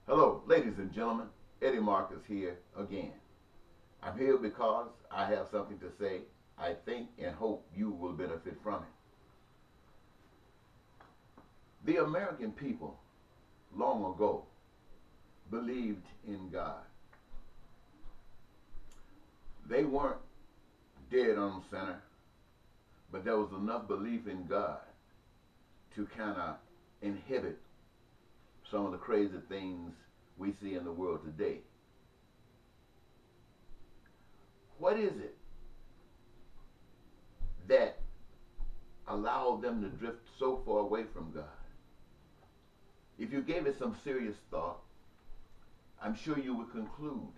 Hello, ladies and gentlemen. Eddie Marcus here again. I'm here because I have something to say. I think and hope you will benefit from it. The American people long ago believed in God. They weren't dead on center, but there was enough belief in God to kind of inhibit some of the crazy things we see in the world today. What is it that allowed them to drift so far away from God? If you gave it some serious thought, I'm sure you would conclude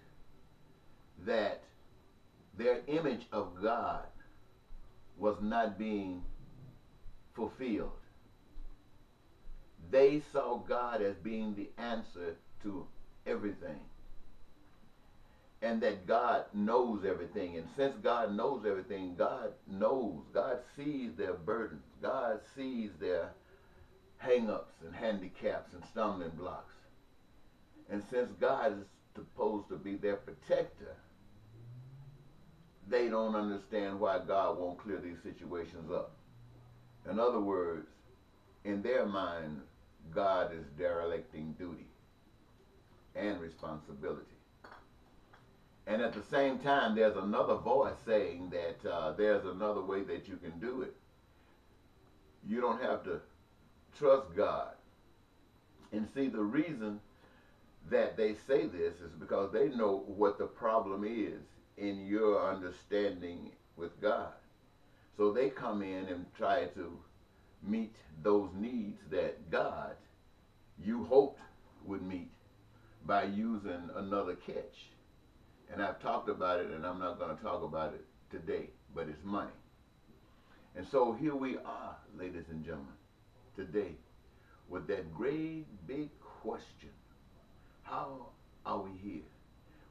that their image of God was not being fulfilled. They saw God as being the answer to everything. And that God knows everything. And since God knows everything, God knows. God sees their burdens. God sees their hang-ups and handicaps and stumbling blocks. And since God is supposed to be their protector, they don't understand why God won't clear these situations up. In other words, in their mind, God is derelicting duty and responsibility. And at the same time, there's another voice saying that there's another way that you can do it. You don't have to trust God. And see, the reason that they say this is because they know what the problem is in your understanding with God. So they come in and try to meet those needs that God, you hoped, would meet by using another catch. And I've talked about it, and I'm not going to talk about it today, but it's money. And so here we are, ladies and gentlemen, today with that great big question. How are we here?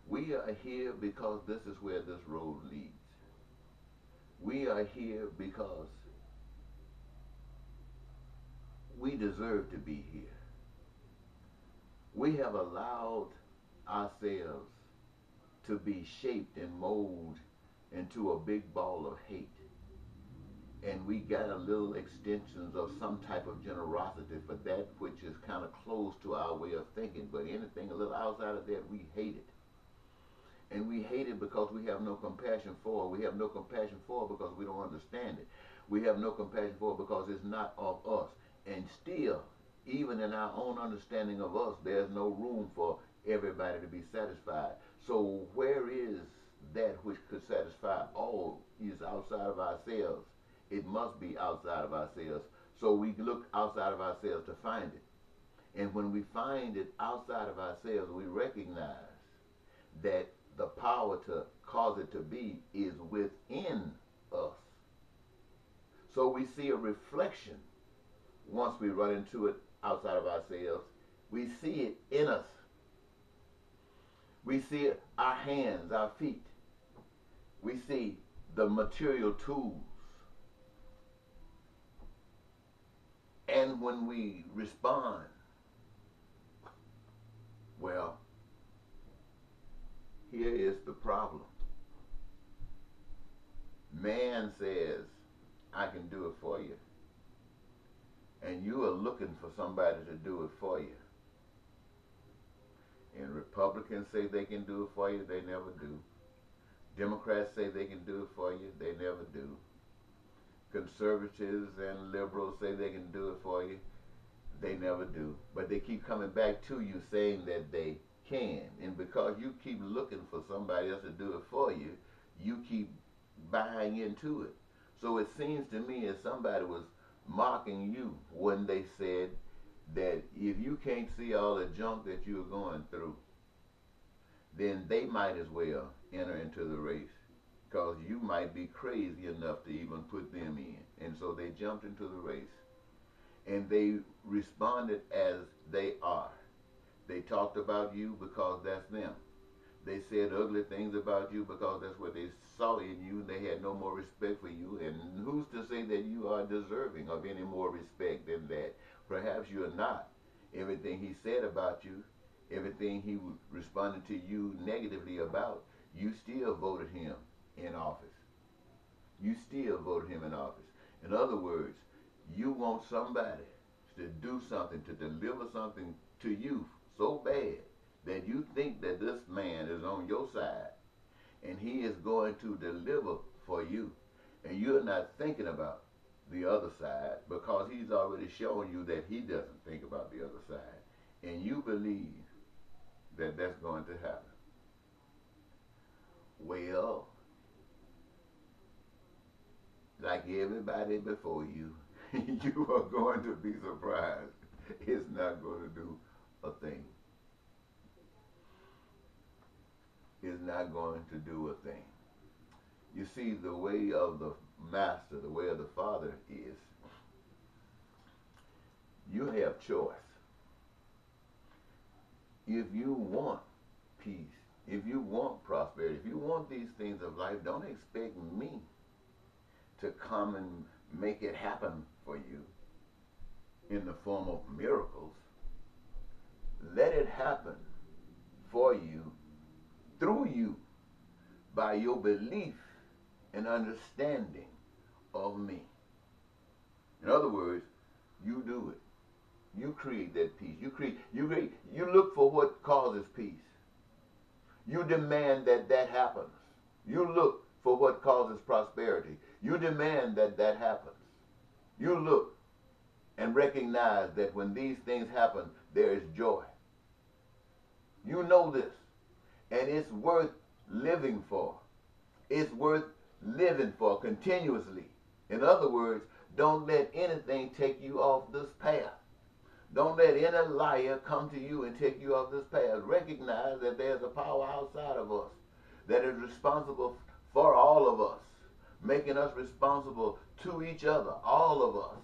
We are here because this is where this road leads. We are here because we deserve to be here. We have allowed ourselves to be shaped and molded into a big ball of hate. And we got a little extensions of some type of generosity for that which is kind of close to our way of thinking. But anything a little outside of that, we hate it. And we hate it because we have no compassion for it. We have no compassion for it because we don't understand it. We have no compassion for it because it's not of us. And still, even in our own understanding of us, there's no room for everybody to be satisfied. So where is that which could satisfy all is outside of ourselves? It must be outside of ourselves. So we look outside of ourselves to find it. And when we find it outside of ourselves, we recognize that the power to cause it to be is within us. So we see a reflection once we run into it outside of ourselves. We see it in us. We see it, our hands, our feet. We see the material tools. And when we respond, well, here is the problem. Man says, I can do it for you. And you are looking for somebody to do it for you. And Republicans say they can do it for you, they never do. Democrats say they can do it for you, they never do. Conservatives and liberals say they can do it for you, they never do. But they keep coming back to you saying that they can. And because you keep looking for somebody else to do it for you, you keep buying into it. So it seems to me as somebody was mocking you when they said that if you can't see all the junk that you're going through, then they might as well enter into the race because you might be crazy enough to even put them in. And so they jumped into the race and they responded as they are. They talked about you because that's them. They said ugly things about you because that's what they saw in you. They had no more respect for you. And who's to say that you are deserving of any more respect than that? Perhaps you're not. Everything he said about you everything he responded to you negatively about, you still voted him in office. You still voted him in office. In other words, you want somebody to do something, to deliver something to you so bad that you think that this man is on your side and he is going to deliver for you. And you're not thinking about the other side because he's already shown you that he doesn't think about the other side. And you believe that that's going to happen. Well, like everybody before you, you are going to be surprised. It's not going to do a thing. It's not going to do a thing. You see, the way of the master, the way of the father is, you have choice. If you want peace, if you want prosperity, if you want these things of life, don't expect me to come and make it happen for you in the form of miracles. Let it happen for you, through you, by your belief and understanding of me. In other words, you do it. You create that peace. You look for what causes peace. You demand that that happens. You look for what causes prosperity. You demand that that happens. You look and recognize that when these things happen, there is joy. You know this. And it's worth living for. It's worth living for continuously. In other words, don't let anything take you off this path. Don't let any liar come to you and take you off this path. Recognize that there's a power outside of us that is responsible for all of us, making us responsible to each other, all of us.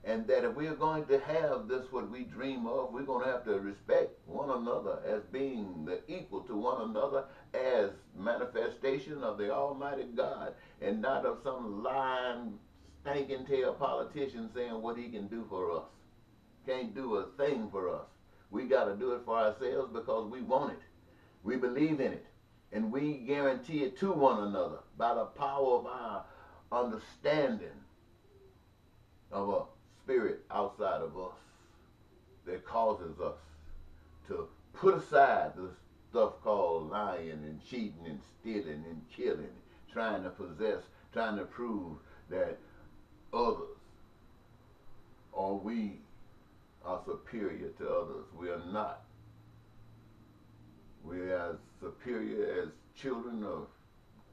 And that if we're going to have this, what we dream of, we're going to have to respect one another as being the equal to one another as manifestation of the Almighty God and not of some lying, stinking tail politician saying what he can do for us. Can't do a thing for us. We got to do it for ourselves because we want it. We believe in it. And we guarantee it to one another by the power of our understanding of a spirit outside of us that causes us to put aside the stuff called lying and cheating and stealing and killing, trying to possess, trying to prove that others or we are superior to others. We are not. We are as superior as children of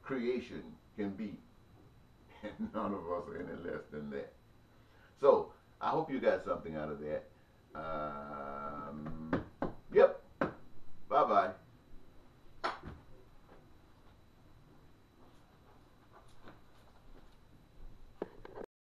creation can be. And none of us are any less than that. So, I hope you got something out of that. Yep. Bye-bye.